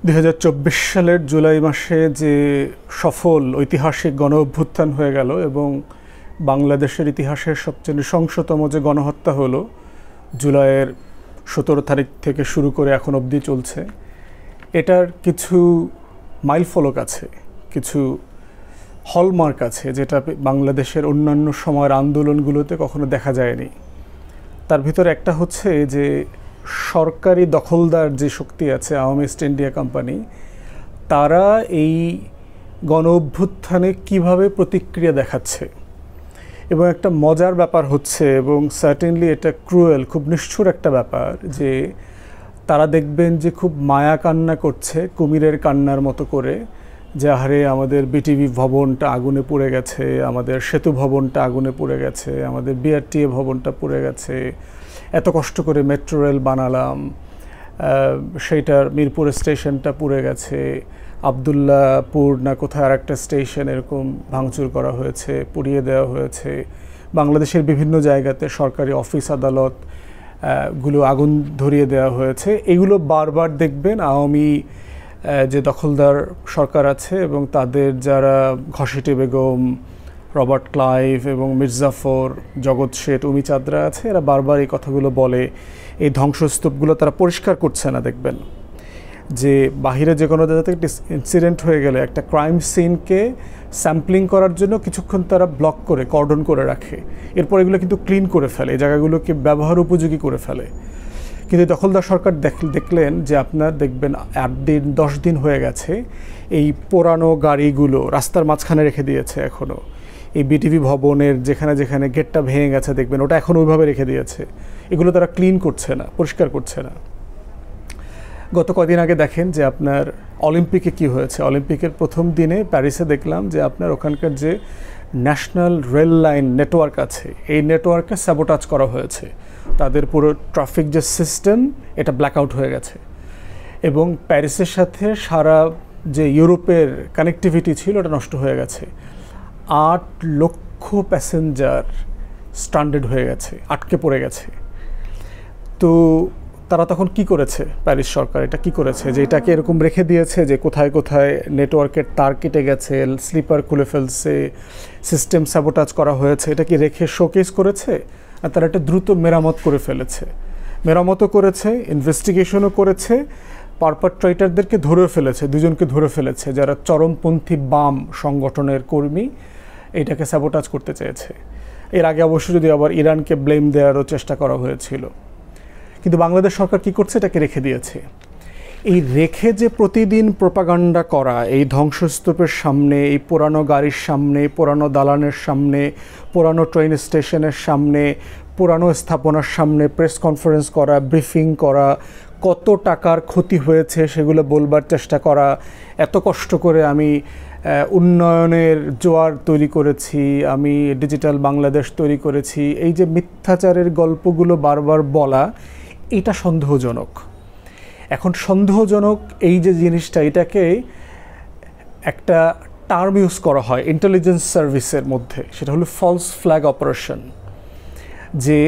2024 সালের জুলাই মাসে যে সফল ঐতিহাসিক গণ অভ্যুত্থান হয়ে গেল এবং বাংলাদেশের ইতিহাসের সবচেয়ে নৃশংসতম যে গণহত্যা হলো জুলাইয়ের 17 তারিখ থেকে শুরু করে এখন অবধি চলছে, এটার কিছু মাইলফলক আছে, কিছু হলমার্ক আছে যেটা বাংলাদেশের অন্যান্য সময়ের আন্দোলনগুলোতে কখনো দেখা যায়নি। তার ভিতরে একটা হচ্ছে যে সরকারি দখলদার যে শক্তি আছে, আওয়ামী ইস্ট ইন্ডিয়া কোম্পানি, তারা এই গণ অভ্যুত্থানে কীভাবে প্রতিক্রিয়া দেখাচ্ছে। এবং একটা মজার ব্যাপার হচ্ছে, এবং সার্টেনলি এটা ক্রুয়েল, খুব নিষ্ঠুর একটা ব্যাপার, যে তারা দেখবেন যে খুব মায়া কান্না করছে কুমিরের কান্নার মতো করে, যে আহারে আমাদের বিটিভি ভবনটা আগুনে পুড়ে গেছে, আমাদের সেতু ভবনটা আগুনে পুড়ে গেছে, আমাদের বিআরটিএ ভবনটা পুড়ে গেছে, এত কষ্ট করে মেট্রো রেল বানালাম, সেইটার মিরপুর স্টেশনটা পুড়ে গেছে, আবদুল্লাপুর না কোথায় আর একটা স্টেশন এরকম ভাঙচুর করা হয়েছে, পুড়িয়ে দেওয়া হয়েছে। বাংলাদেশের বিভিন্ন জায়গাতে সরকারি অফিস আদালত গুলো আগুন ধরিয়ে দেওয়া হয়েছে। এগুলো বারবার দেখবেন আওয়ামী যে দখলদার সরকার আছে এবং তাদের যারা ঘসেটি বেগম, রবার্ট ক্লাইভ এবং মির্জাফর, জগৎ শেঠ, উমি চাঁদরা আছে, এরা বারবার এই কথাগুলো বলে। এই ধ্বংসস্তূপগুলো তারা পরিষ্কার করছে না, দেখবেন যে বাহিরে যে কোনো জায়গা থেকে ইনসিডেন্ট হয়ে গেলে একটা ক্রাইম সিনকে স্যাম্পলিং করার জন্য কিছুক্ষণ তারা ব্লক করে কর্ডন করে রাখে, এরপর এগুলো কিন্তু ক্লিন করে ফেলে, এই জায়গাগুলোকে ব্যবহার উপযোগী করে ফেলে। কিন্তু দখলদার সরকার দেখলেন যে আপনার দেখবেন 8 দিন 10 দিন হয়ে গেছে এই পুরানো গাড়িগুলো রাস্তার মাঝখানে রেখে দিয়েছে এখনও। এই বিটিভি ভবনের যেখানে যেখানে গেটটা ভেঙে গেছে দেখবেন ওটা এখন ওইভাবে রেখে দিয়েছে। এগুলো তারা ক্লিন করছে না, পরিষ্কার করছে না। গত কদিন আগে দেখেন যে আপনার অলিম্পিকে কি হয়েছে। অলিম্পিকের প্রথম দিনে প্যারিসে দেখলাম যে আপনার ওখানকার যে ন্যাশনাল রেল লাইন নেটওয়ার্ক আছে, এই নেটওয়ার্কে স্যাবোটাজ করা হয়েছে। তাদের পুরো ট্রাফিক যে সিস্টেম এটা ব্ল্যাকআউট হয়ে গেছে এবং প্যারিসের সাথে সারা যে ইউরোপের কানেক্টিভিটি ছিল ওটা নষ্ট হয়ে গেছে। 8 লক্ষ প্যাসেঞ্জার স্ট্যান্ডার্ড হয়ে গেছে, আটকে পড়ে গেছে। তো তারা তখন কি করেছে, প্যারিস সরকার এটা কি করেছে, যে এটাকে এরকম রেখে দিয়েছে যে কোথায় কোথায় নেটওয়ার্কের তার কেটে গেছে, স্লিপার খুলে ফেলছে, সিস্টেম স্যাবোটাজ করা হয়েছে, এটা কি রেখে শোকেস করেছে? আর তারা এটা দ্রুত মেরামত করে ফেলেছে, মেরামতও করেছে, ইনভেস্টিগেশনও করেছে, পারপাট্রেটারদেরকে ধরেও ফেলেছে, দুজনকে ধরে ফেলেছে যারা চরমপন্থী বাম সংগঠনের কর্মী এটাকে স্যাবোটাজ করতে চেয়েছে। এর আগে অবশ্য যদি আবার ইরানকে ব্লেম দেওয়ারও চেষ্টা করা হয়েছিল। কিন্তু বাংলাদেশ সরকার কি করছে, এটাকে রেখে দিয়েছে। এই রেখে যে প্রতিদিন প্রোপাগান্ডা করা, এই ধ্বংসস্তূপের সামনে, এই পুরানো গাড়ির সামনে, পুরানো দালানের সামনে, পুরানো ট্রেন স্টেশনের সামনে, পুরানো স্থাপনার সামনে প্রেস কনফারেন্স করা, ব্রিফিং করা, কত টাকার ক্ষতি হয়েছে সেগুলো বলবার চেষ্টা করা, এত কষ্ট করে আমি উন্নয়নের জোয়ার তৈরি করেছি, আমি ডিজিটাল বাংলাদেশ তৈরি করেছি, এই যে মিথ্যাচারের গল্পগুলো বারবার বলা, এটা সন্দেহজনক। এখন সন্দেহজনক এই যে জিনিসটা, এটাকে একটা টার্ম ইউজ করা হয় ইন্টেলিজেন্স সার্ভিসের মধ্যে, সেটা হলো ফলস ফ্ল্যাগ অপারেশন। যে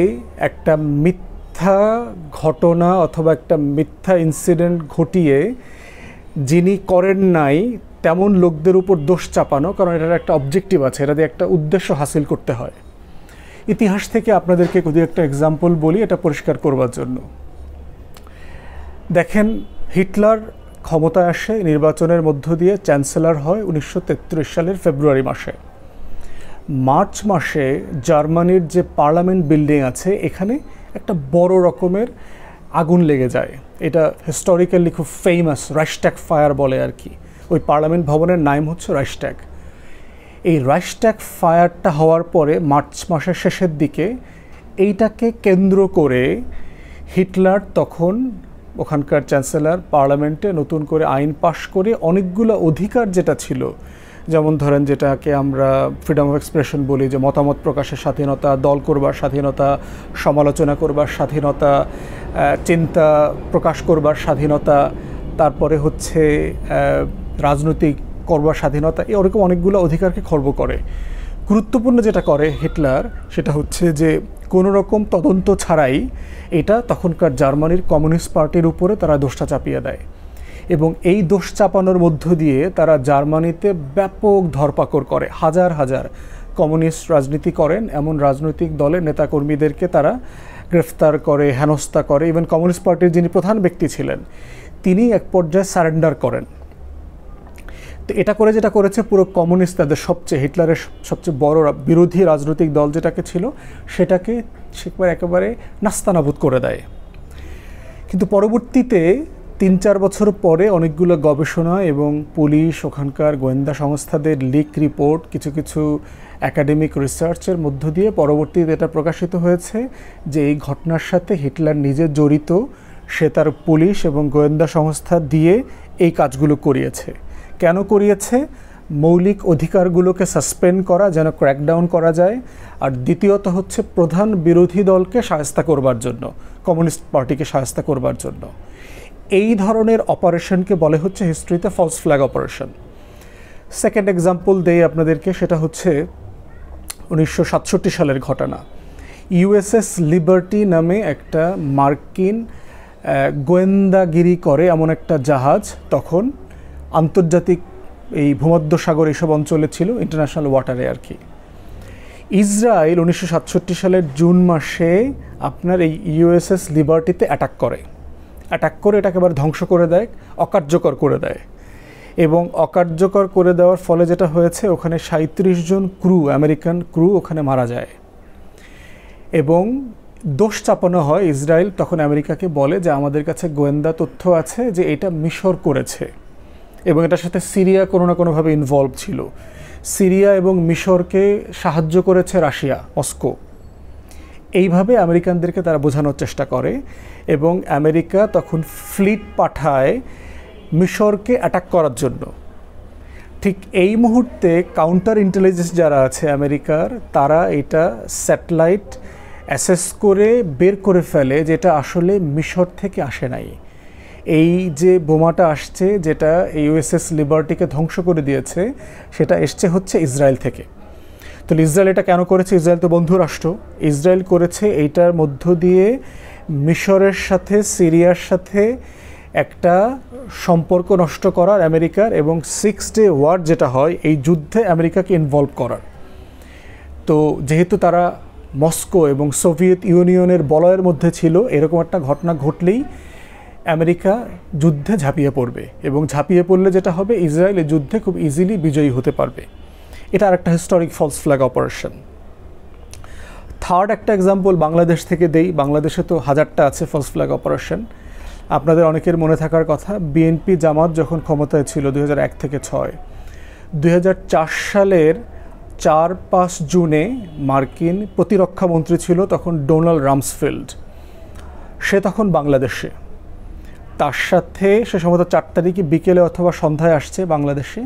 একটা মিথ্যা ঘটনা অথবা একটা মিথ্যা ইনসিডেন্ট ঘটিয়ে যিনি করেন নাই তেমন লোকদের উপর দোষ চাপানো, কারণ এটার একটা অবজেক্টিভ আছে, এটা দিয়ে একটা উদ্দেশ্য হাসিল করতে হয়। ইতিহাস থেকে আপনাদেরকে যদি একটা এক্সাম্পল বলি এটা পরিষ্কার করবার জন্য। দেখেন, হিটলার ক্ষমতায় আসে নির্বাচনের মধ্য দিয়ে, চ্যান্সেলর হয় 1933 সালের ফেব্রুয়ারি মাসে। মার্চ মাসে জার্মানির যে পার্লামেন্ট বিল্ডিং আছে এখানে একটা বড় রকমের আগুন লেগে যায়। এটা হিস্টোরিক্যালি খুব ফেমাস, রাইখস্ট্যাগ ফায়ার বলে আর কি। ওই পার্লামেন্ট ভবনের নাম হচ্ছে রাইখস্ট্যাগ। এই রাইখস্ট্যাগ ফায়ারটা হওয়ার পরে মার্চ মাসের শেষের দিকে এইটাকে কেন্দ্র করে হিটলার তখন ওখানকার চ্যান্সেলর পার্লামেন্টে নতুন করে আইন পাশ করে অনেকগুলো অধিকার যেটা ছিল, যেমন ধরেন যেটাকে আমরা ফ্রিডম অফ এক্সপ্রেশন বলি, যে মতামত প্রকাশের স্বাধীনতা, দল করবার স্বাধীনতা, সমালোচনা করবার স্বাধীনতা, চিন্তা প্রকাশ করবার স্বাধীনতা, তারপরে হচ্ছে রাজনৈতিক করবার স্বাধীনতা, এই ওরকম অনেকগুলো অধিকারকে খর্ব করে। গুরুত্বপূর্ণ যেটা করে হিটলার সেটা হচ্ছে যে কোনো রকম তদন্ত ছাড়াই এটা তখনকার জার্মানির কমিউনিস্ট পার্টির উপরে তারা দোষটা চাপিয়ে দেয় এবং এই দোষ চাপানোর মধ্য দিয়ে তারা জার্মানিতে ব্যাপক ধরপাকড় করে, হাজার হাজার কমিউনিস্ট রাজনীতি করেন এমন রাজনৈতিক দলের নেতাকর্মীদেরকে তারা গ্রেফতার করে, হেনস্থা করে। ইভেন কমিউনিস্ট পার্টির যিনি প্রধান ব্যক্তি ছিলেন তিনি এক পর্যায়ে সারেন্ডার করেন। তো এটা করে যেটা করেছে, পুরো কমিউনিস্ট তাদের হিটলারের সবচেয়ে বড় বিরোধী রাজনৈতিক দল যেটাকে ছিল সেটাকে একেবারে নাস্তানাবুদ করে দেয়। কিন্তু পরবর্তীতে ৩-৪ বছর পরে অনেকগুলো গবেষণা এবং পুলিশ, ওখানকার গোয়েন্দা সংস্থাদের লিক রিপোর্ট, কিছু কিছু একাডেমিক রিসার্চের মধ্য দিয়ে পরবর্তীতে এটা প্রকাশিত হয়েছে যে এই ঘটনার সাথে হিটলার নিজে জড়িত। সে তার পুলিশ এবং গোয়েন্দা সংস্থা দিয়ে এই কাজগুলো করিয়েছে। কেন করিয়েছে? মৌলিক অধিকারগুলোকে সাসপেন্ড করা, যেন ক্র্যাকডাউন করা যায়। আর দ্বিতীয়ত হচ্ছে প্রধান বিরোধী দলকে শায়েস্তা করবার জন্য, কমিউনিস্ট পার্টিকে শায়েস্তা করবার জন্য। এই ধরনের অপারেশনকে বলে হচ্ছে হিস্ট্রিতে false flag operation. Second example দেই আপনাদেরকে, সেটা হচ্ছে 1967 সালের ঘটনা। ইউএসএস লিবার্টি নামে একটা মার্কিন গোয়েন্দাগিরি করে এমন একটা জাহাজ তখন আন্তর্জাতিক এই ভূমধ্যসাগর এইসব অঞ্চলে ছিল, ইন্টারন্যাশনাল ওয়াটারে আর কি। ইসরায়েল 1967 সালের জুন মাসে আপনার এই ইউএসএস লিবার্টিতে অ্যাটাক করে এটাকে এবার ধ্বংস করে দেয়, অকার্যকর করে দেয়। এবং অকার্যকর করে দেওয়ার ফলে যেটা হয়েছে, ওখানে 37 জন ক্রু, আমেরিকান ক্রু ওখানে মারা যায়। এবং দোষ চাপানো হয়, ইসরায়েল তখন আমেরিকাকে বলে যে আমাদের কাছে গোয়েন্দা তথ্য আছে যে এটা মিশর করেছে এবং এটার সাথে সিরিয়া কোনো না কোনোভাবে ইনভলভ ছিল। সিরিয়া এবং মিশরকে সাহায্য করেছে রাশিয়া, মস্কো। এইভাবে আমেরিকানদেরকে তারা বোঝানোর চেষ্টা করে এবং আমেরিকা তখন ফ্লিট পাঠায় মিশরকে অ্যাটাক করার জন্য। ঠিক এই মুহূর্তে কাউন্টার ইন্টেলিজেন্স যারা আছে আমেরিকার, তারা এটা স্যাটেলাইট অ্যাসেস করে বের করে ফেলে যেটা আসলে মিশর থেকে আসে নাই। এই যে বোমাটা আসছে, যেটা ইউএসএস লিবার্টিকে ধ্বংস করে দিয়েছে, সেটা এসছে হচ্ছে ইসরায়েল থেকে। তো ইসরায়েল এটা কেন করেছে? ইসরায়েল তো বন্ধু রাষ্ট্র। ইসরায়েল করেছে এইটার মধ্য দিয়ে মিশরের সাথে, সিরিয়ার সাথে একটা সম্পর্ক নষ্ট করার আমেরিকার, এবং 6 ডে ওয়ার যেটা হয় এই যুদ্ধে আমেরিকাকে ইনভলভ করার। তো যেহেতু তারা মস্কো এবং সোভিয়েত ইউনিয়নের বলয়ের মধ্যে ছিল, এরকম একটা ঘটনা ঘটলেই আমেরিকা যুদ্ধে ঝাঁপিয়ে পড়বে, এবং ঝাঁপিয়ে পড়লে যেটা হবে, ইসরায়েল এই যুদ্ধে খুব ইজিলি বিজয়ী হতে পারবে। এটা আর একটা historic false flag operation. Third একটা এক্সাম্পল বাংলাদেশ থেকে দেই। বাংলাদেশে তো হাজারটা আছে ফলস ফ্ল্যাগ অপারেশন। আপনাদের অনেকের মনে থাকার কথা, বিএনপি জামাত যখন ক্ষমতায় ছিল 2001 থেকে 6, 2004 সালের 4-5 জুনে মার্কিন প্রতিরক্ষা মন্ত্রী ছিল তখন ডোনাল্ড রামসফিল্ড। সে তখন বাংলাদেশে, তার সাথে সে সম্ভবত 4 তারিখে বিকেলে অথবা সন্ধ্যায় আসছে বাংলাদেশে।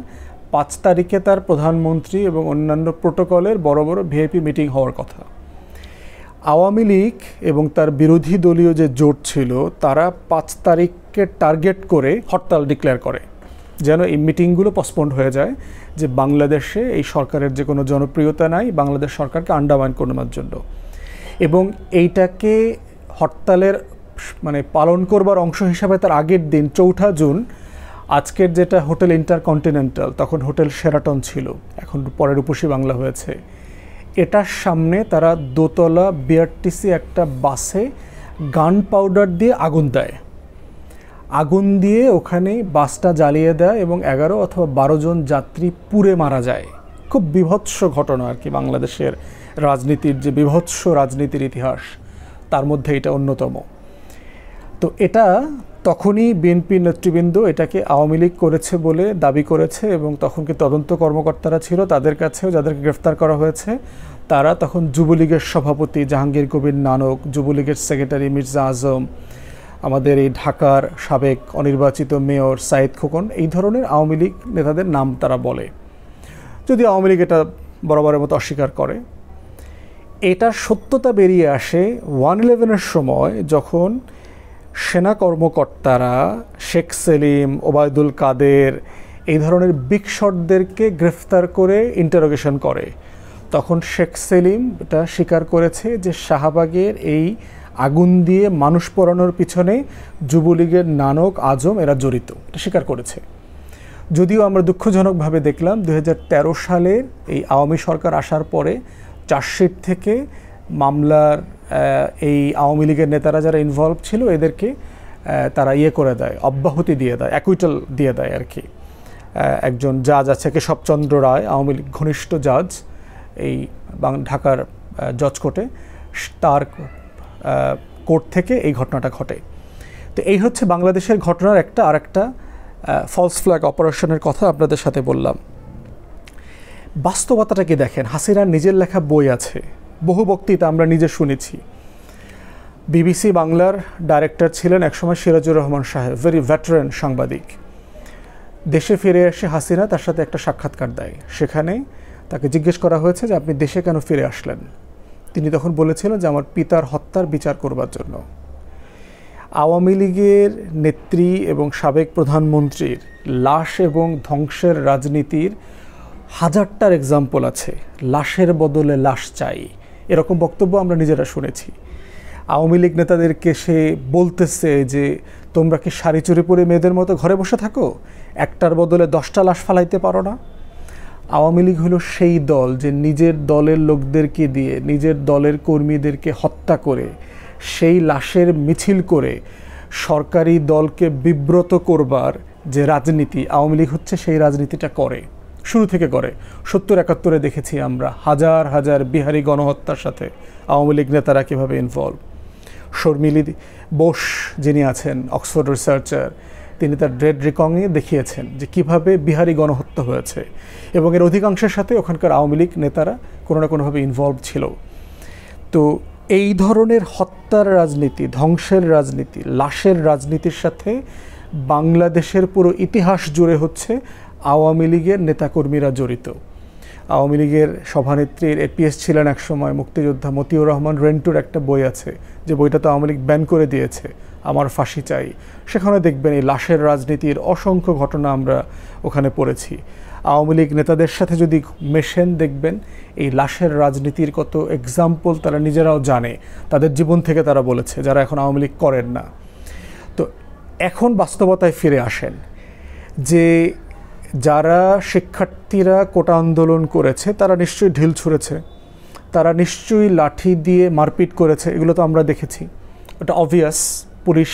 5 তারিখে তার প্রধানমন্ত্রী এবং অন্যান্য প্রোটোকলের বড় বড় ভিআইপি মিটিং হওয়ার কথা। আওয়ামী লীগ এবং তার বিরোধী দলীয় যে জোট ছিল, তারা 5 তারিখকে টার্গেট করে হরতাল ডিক্লেয়ার করে যেন এই মিটিংগুলো পসপন্ড হয়ে যায়, যে বাংলাদেশে এই সরকারের যে কোনো জনপ্রিয়তা নাই, বাংলাদেশ সরকারকে আন্ডারমাইন করার জন্য। এবং এইটাকে হরতালের পালন করবার অংশ হিসাবে তার আগের দিন 4 জুন আজকের যেটা হোটেল ইন্টারকন্টিনেন্টাল, তখন হোটেল শেরাটন ছিল, এখন পরে রূপসী বাংলা হয়েছে, এটার সামনে তারা দোতলা বিআরটিসি একটা বাসে গান পাউডার দিয়ে আগুন দেয়। আগুন দিয়ে ওখানে বাসটা জ্বালিয়ে দেয় এবং 11 অথবা 12 জন যাত্রী পুড়ে মারা যায়। খুব বীভৎস ঘটনা আর কি, বাংলাদেশের রাজনীতির যে বীভৎস রাজনীতির ইতিহাস তার মধ্যে এটা অন্যতম। তো এটা তখনই বিএনপি নেতৃবৃন্দ এটাকে আওয়ামী লীগ করেছে বলে দাবি করেছে, এবং তখন কি তদন্ত কর্মকর্তারা ছিল, তাদের কাছেও যাদেরকে গ্রেফতার করা হয়েছে, তারা তখন যুবলীগের সভাপতি জাহাঙ্গীর কবির নানক, যুবলীগের সেক্রেটারি মির্জা আজম, আমাদের এই ঢাকার সাবেক অনির্বাচিত মেয়র সাইদ খোকন, এই ধরনের আওয়ামী লীগ নেতাদের নাম তারা বলে, যদি আওয়ামী লীগ এটা বরাবরের মতো অস্বীকার করে। এটার সত্যতা বেরিয়ে আসে 1/11-এর সময়, যখন সেনা কর্মকর্তারা শেখ সেলিম, ওবায়দুল কাদের, এই ধরনের বিগ শটদেরকে গ্রেফতার করে ইন্টারোগেশন করে। তখন শেখ সেলিম এটা স্বীকার করেছে যে শাহবাগের এই আগুন দিয়ে মানুষ পোড়ানোর পিছনে যুবলীগের নানক আজম এরা জড়িত, এটা স্বীকার করেছে। যদিও আমরা দুঃখজনকভাবে দেখলাম 2013 সালের এই আওয়ামী সরকার আসার পরে চার্জশিট থেকে মামলার এই আওয়ামী লীগের নেতারা যারা ইনভলভ ছিল এদেরকে তারা করে দেয়, অব্যাহতি দিয়ে দেয়, অ্যাকুইটাল দিয়ে দেয় আর কি। একজন জাজ আছে কেশবচন্দ্র রায়, আওয়ামী লীগ ঘনিষ্ঠ জাজ, এই ঢাকার জজ কোর্টে, তার কোর্ট থেকে এই ঘটনাটা ঘটে। তো এই হচ্ছে বাংলাদেশের ঘটনার আরেকটা ফলস ফ্ল্যাগ অপারেশনের কথা আপনাদের সাথে বললাম। বাস্তবতাটা কি দেখেন, হাসিনার নিজের লেখা বই আছে, বহু বক্তৃতা আমরা নিজে শুনেছি। বিবিসি বাংলার ডাইরেক্টর ছিলেন একসময় সিরাজুর রহমান সাহেব, ভেরি ভেটারেন সাংবাদিক। দেশে ফিরে এসে হাসিনা তার সাথে একটা সাক্ষাৎকার দেয়, সেখানে তাকে জিজ্ঞেস করা হয়েছে যে আপনি দেশে কেন ফিরে আসলেন। তিনি তখন বলেছিলেন যে আমার পিতার হত্যার বিচার করবার জন্য। আওয়ামী লীগের নেত্রী এবং সাবেক প্রধানমন্ত্রীর লাশ এবং ধ্বংসের রাজনীতির হাজারটার এক্সাম্পল আছে। লাশের বদলে লাশ চাই, এরকম বক্তব্য আমরা নিজেরা শুনেছি। আওয়ামী লীগ নেতাদেরকে সে বলতেছে যে তোমরা কি শাড়ি চুরি পরে মেয়েদের মতো ঘরে বসে থাকো, একটার বদলে 10টা লাশ ফালাইতে পারো না। আওয়ামী লীগ হলো সেই দল যে নিজের দলের লোকদেরকে দিয়ে, নিজের দলের কর্মীদেরকে হত্যা করে, সেই লাশের মিছিল করে সরকারি দলকে বিব্রত করবার যে রাজনীতি, আওয়ামী লীগ হচ্ছে সেই রাজনীতিটা করে, শুরু থেকে করে। 70-71 দেখেছি আমরা হাজার হাজার বিহারি গণহত্যার সাথে আওয়ামী লীগ নেতারা কীভাবে ইনভলভ। শর্মিলী বোস যিনি আছেন অক্সফোর্ড রিসার্চার, তিনি তার ড্রেড রিকংয়ে দেখিয়েছেন যে কিভাবে বিহারি গণহত্যা হয়েছে, এবং এর অধিকাংশের সাথে ওখানকার আওয়ামী লীগ নেতারা কোনো না কোনোভাবে ইনভলভ ছিল। তো এই ধরনের হত্যার রাজনীতি, ধ্বংসের রাজনীতি, লাশের রাজনীতির সাথে বাংলাদেশের পুরো ইতিহাস জুড়ে হচ্ছে আওয়ামী লীগের নেতাকর্মীরা জড়িত। আওয়ামী লীগের সভানেত্রীর এপিএস ছিলেন একসময় মুক্তিযোদ্ধা মতিউর রহমান রেন্টুর একটা বই আছে, যে বইটা তো আওয়ামী লীগ ব্যান করে দিয়েছে, আমার ফাঁসি চাই। সেখানে দেখবেন এই লাশের রাজনীতির অসংখ্য ঘটনা আমরা ওখানে পড়েছি। আওয়ামী লীগ নেতাদের সাথে যদি মেশেন দেখবেন এই লাশের রাজনীতির কত এক্সাম্পল তারা নিজেরাও জানে, তাদের জীবন থেকে তারা বলেছে, যারা এখন আওয়ামী লীগ করেন না। তো এখন বাস্তবতায় ফিরে আসেন যে যারা শিক্ষার্থীরা কোটা আন্দোলন করেছে তারা নিশ্চয়ই ঢিল ছুঁড়েছে, তারা নিশ্চয়ই লাঠি দিয়ে মারপিট করেছে, এগুলো তো আমরা দেখেছি, ওটা অবভিয়াস। পুলিশ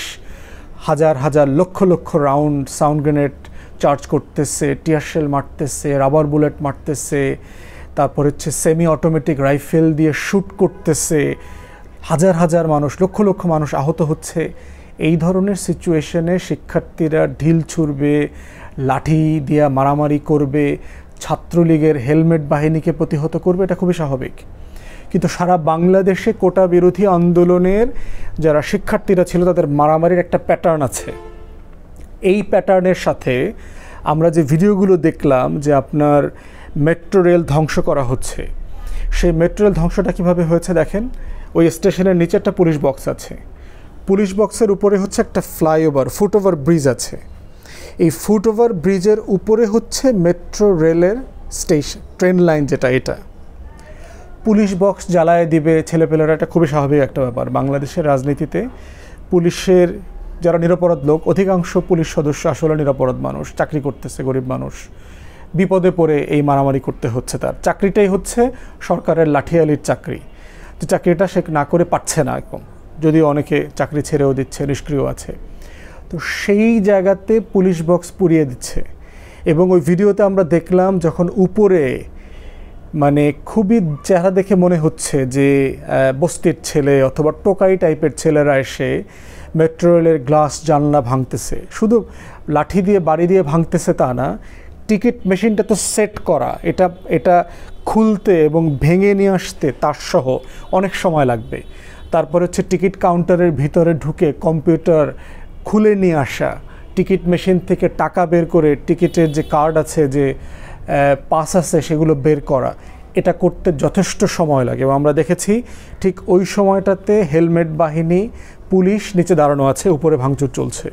হাজার হাজার lakh lakh round sound grenade charge করতেছে, টিয়ারশেল মারতেছে, রাবার বুলেট মারতেছে, তারপর হচ্ছে সেমি অটোমেটিক রাইফেল দিয়ে শ্যুট করতেছে, হাজার হাজার মানুষ, লক্ষ লক্ষ মানুষ আহত হচ্ছে। এই ধরনের সিচুয়েশনে শিক্ষার্থীরা ঢিল ছুঁড়বে, লাঠি দিয়ে মারামারি করবে, ছাত্রলীগের হেলমেট বাহিনীকে প্রতিহত করবে, এটা খুবই স্বাভাবিক। কিন্তু সারা বাংলাদেশে কোটা বিরোধী আন্দোলনের যারা শিক্ষার্থীরা ছিল তাদের মারামারির একটা প্যাটার্ন আছে। এই প্যাটার্নের সাথে আমরা যে ভিডিওগুলো দেখলাম যে আপনার মেট্রো রেল ধ্বংস করা হচ্ছে, সেই মেট্রো রেল ধ্বংসটা কীভাবে হয়েছে দেখেন। ওই স্টেশনের নিচে একটা পুলিশ বক্স আছে, পুলিশ বক্সের উপরে হচ্ছে একটা ফ্লাইওভার, ফুটওভার ব্রিজ আছে। এই ফুটওভার ব্রিজের উপরে হচ্ছে মেট্রো রেলের স্টেশন, ট্রেন লাইন যেটা, এটা পুলিশ বক্স জ্বালায় দিবে ছেলেপেলেরা, এটা খুবই স্বাভাবিক একটা ব্যাপার। বাংলাদেশের রাজনীতিতে পুলিশের যারা নিরপরাধ লোক, অধিকাংশ পুলিশ সদস্য আসলে নিরপরাধ মানুষ, চাকরি করতেছে, গরিব মানুষ, বিপদে পড়ে এই মারামারি করতে হচ্ছে। তার চাকরিটাই হচ্ছে সরকারের লাঠিয়ালির চাকরি, যে চাকরিটা সে না করে পাচ্ছে না এখন, যদিও অনেকে চাকরি ছেড়েও দিচ্ছে, নিষ্ক্রিয় আছে। তো সেই জায়গাতে পুলিশ বক্স পুড়িয়ে দিচ্ছে। এবং ওই ভিডিওতে আমরা দেখলাম যখন উপরে মানে খুবই চেহারা দেখে মনে হচ্ছে যে বস্তির ছেলে অথবা টোকাই টাইপের ছেলেরা এসে মেট্রো রেলের গ্লাস জানলা ভাঙতেছে। শুধু লাঠি দিয়ে বাড়ি দিয়ে ভাঙতেছে তা না, টিকিট মেশিনটা তো সেট করা, এটা খুলতে এবং ভেঙে নিয়ে আসতে তার সহ অনেক সময় লাগবে। তারপর হচ্ছে টিকিট কাউন্টারের ভিতরে ঢুকে কম্পিউটার খুলে নিয়ে আসা, টিকিট মেশিন থেকে টাকা বের করে টিকিটের যে কার্ড আছে, যে পাস আছে, সেগুলো বের করা, এটা করতে যথেষ্ট সময় লাগে। এবং আমরা দেখেছি ঠিক ওই সময়টাতে হেলমেট বাহিনী, পুলিশ নিচে দাঁড়ানো আছে, উপরে ভাঙচুর চলছে।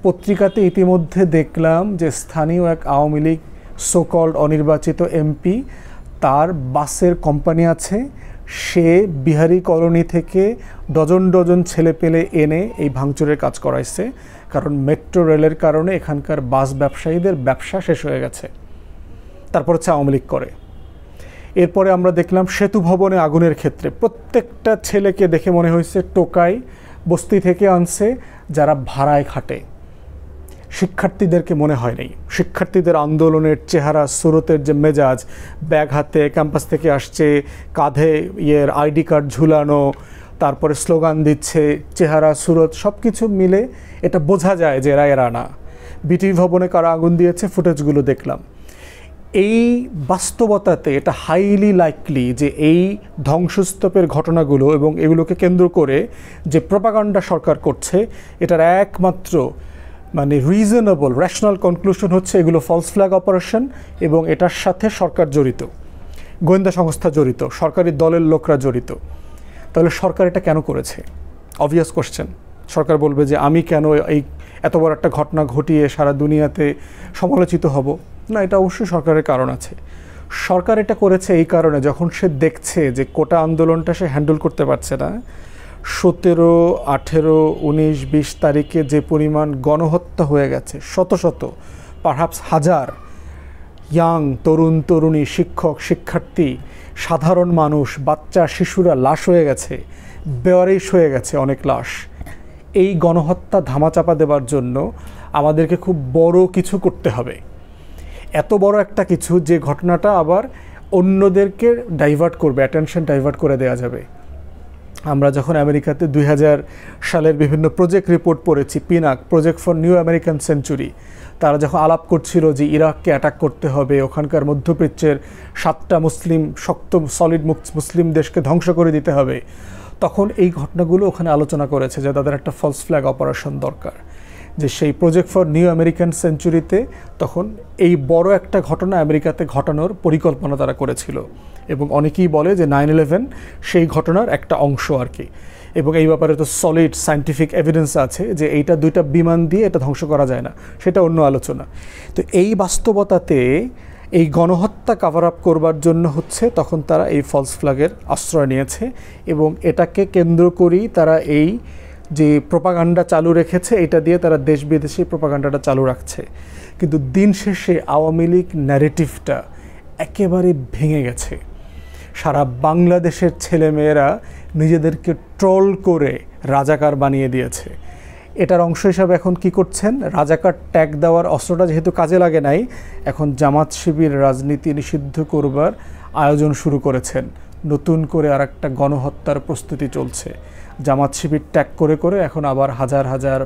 পত্রিকাতে ইতিমধ্যে দেখলাম যে স্থানীয় এক আওয়ামী লীগ সোকল্ড অনির্বাচিত এমপি, তার বাসের কোম্পানি আছে, সে বিহারি কলোনি থেকে ডজন ডজন ছেলে পেলে এনে এই ভাঙচুরের কাজ করাইছে, কারণ মেট্রো রেলের কারণে এখানকার বাস ব্যবসায়ীদের ব্যবসা শেষ হয়ে গেছে। তারপর হচ্ছে আওয়ামী লীগ করে। এরপরে আমরা দেখলাম সেতু ভবনে আগুনের ক্ষেত্রে প্রত্যেকটা ছেলেকে দেখে মনে হয়েছে টোকাই বস্তি থেকে আনছে যারা ভাড়ায় খাটে। শিক্ষার্থীদেরকে মনে হয় নাই। শিক্ষার্থীদের আন্দোলনের চেহারা সুরতের যে মেজাজ, ব্যাগ হাতে ক্যাম্পাস থেকে আসছে, কাঁধে আইডি কার্ড ঝুলানো, তারপরে স্লোগান দিচ্ছে, চেহারা সুরত সব কিছু মিলে এটা বোঝা যায় যে এরা না। বিটিভি ভবনে কারা আগুন দিয়েছে ফুটেজগুলো দেখলাম। এই বাস্তবতাতে এটা হাইলি লাইকলি যে এই ধ্বংসস্তূপের ঘটনাগুলো এবং এগুলোকে কেন্দ্র করে যে প্রপাগান্ডা সরকার করছে, এটার একমাত্র রিজনেবল রেশনাল কনক্লুশন হচ্ছে এগুলো ফলস ফ্ল্যাগ অপারেশন এবং এটার সাথে সরকার জড়িত, গোয়েন্দা সংস্থা জড়িত, সরকারি দলের লোকরা জড়িত। তাহলে সরকার এটা কেন করেছে? Obvious question. সরকার বলবে যে আমি কেন এই এত বড় একটা ঘটনা ঘটিয়ে সারা দুনিয়াতে সমালোচিত হব? না, এটা অবশ্যই সরকারের কারণ আছে। সরকার এটা করেছে এই কারণে, যখন সে দেখছে যে কোটা আন্দোলনটা সে হ্যান্ডেল করতে পারছে না, 17, 18, 19, 20 তারিখে যে পরিমাণ গণহত্যা হয়ে গেছে, শত শত পারহ্যাপস হাজার ইয়াং তরুণ তরুণী, শিক্ষক শিক্ষার্থী, সাধারণ মানুষ, বাচ্চা শিশুরা লাশ হয়ে গেছে, বেওয়ারিশ হয়ে গেছে অনেক লাশ। এই গণহত্যা ধামাচাপা দেওয়ার জন্য আমাদেরকে খুব বড় কিছু করতে হবে। এত বড় একটা কিছু যে ঘটনাটা আবার অন্যদেরকে ডাইভার্ট করবে, অ্যাটেনশন ডাইভার্ট করে দেওয়া যাবে। আমরা যখন আমেরিকাতে 2000 সালের বিভিন্ন প্রজেক্ট রিপোর্ট পড়েছি, Pinak project for new American century, তারা যখন আলাপ করছিল যে ইরাককে অ্যাটাক করতে হবে, ওখানকার মধ্যপ্রাচ্যের 7টা মুসলিম শক্ত সলিড মুসলিম দেশকে ধ্বংস করে দিতে হবে, তখন এই ঘটনাগুলো ওখানে আলোচনা করেছে যে তাদের একটা ফলস ফ্ল্যাগ অপারেশন দরকার। যে সেই প্রজেক্ট ফর নিউ আমেরিকান সেঞ্চুরিতে তখন এই বড় একটা ঘটনা আমেরিকাতে ঘটানোর পরিকল্পনা তারা করেছিল, এবং অনেকেই বলে যে 9/11 সেই ঘটনার একটা অংশ আর কি। এবং এই ব্যাপারে তো সলিড সায়েন্টিফিক এভিডেন্স আছে যে এইটা 2টা বিমান দিয়ে এটা ধ্বংস করা যায় না, সেটা অন্য আলোচনা। তো এই বাস্তবতাতে এই গণহত্যা কাভার আপ করবার জন্য হচ্ছে তখন তারা এই ফলস ফ্ল্যাগের আশ্রয় নিয়েছে, এবং এটাকে কেন্দ্র করেই তারা এই যে প্রপাগান্ডা চালু রেখেছে, এটা দিয়ে তারা দেশ বিদেশি প্রপাগান্ডাটা চালু রাখছে। কিন্তু দিন শেষে আওয়ামী লীগ ন্যারেটিভটা একেবারে ভেঙে গেছে। সারা বাংলাদেশের ছেলেমেয়েরা নিজেদেরকে ট্রল করে রাজাকার বানিয়ে দিয়েছে। এটার অংশ হিসাবে এখন কি করছেন? রাজাকার ট্যাগ দেওয়ার অস্ত্রটা যেহেতু কাজে লাগে নাই, এখন জামাত শিবির রাজনীতি নিষিদ্ধ করবার আয়োজন শুরু করেছেন। নতুন করে আর একটা গণহত্যার প্রস্তুতি চলছে। জামাত শিবির ট্যাগ করে করে এখন আবার হাজার হাজার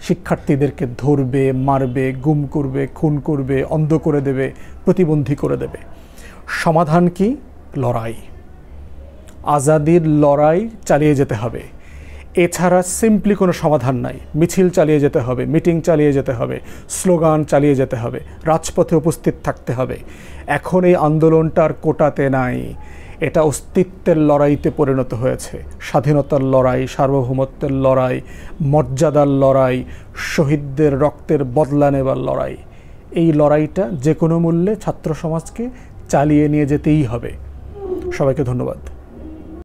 শিক্ষার্থীদেরকে ধরবে, মারবে, গুম করবে, খুন করবে, অন্ধ করে দেবে, প্রতিবন্ধী করে দেবে। সমাধান কি? লড়াই, আজাদির লড়াই চালিয়ে যেতে হবে। এছাড়া সিম্পলি কোনো সমাধান নাই। মিছিল চালিয়ে যেতে হবে, মিটিং চালিয়ে যেতে হবে, স্লোগান চালিয়ে যেতে হবে, রাজপথে উপস্থিত থাকতে হবে। এখন এই আন্দোলনটার কোটাতে নাই, এটা অস্তিত্বের লড়াইতে পরিণত হয়েছে। স্বাধীনতার লড়াই, সার্বভৌমত্বের লড়াই, মর্যাদার লড়াই, শহীদদের রক্তের বদলা নেবার লড়াই। এই লড়াইটা যে কোনো মূল্যে ছাত্র সমাজকে চালিয়ে নিয়ে যেতেই হবে। সবাইকে ধন্যবাদ।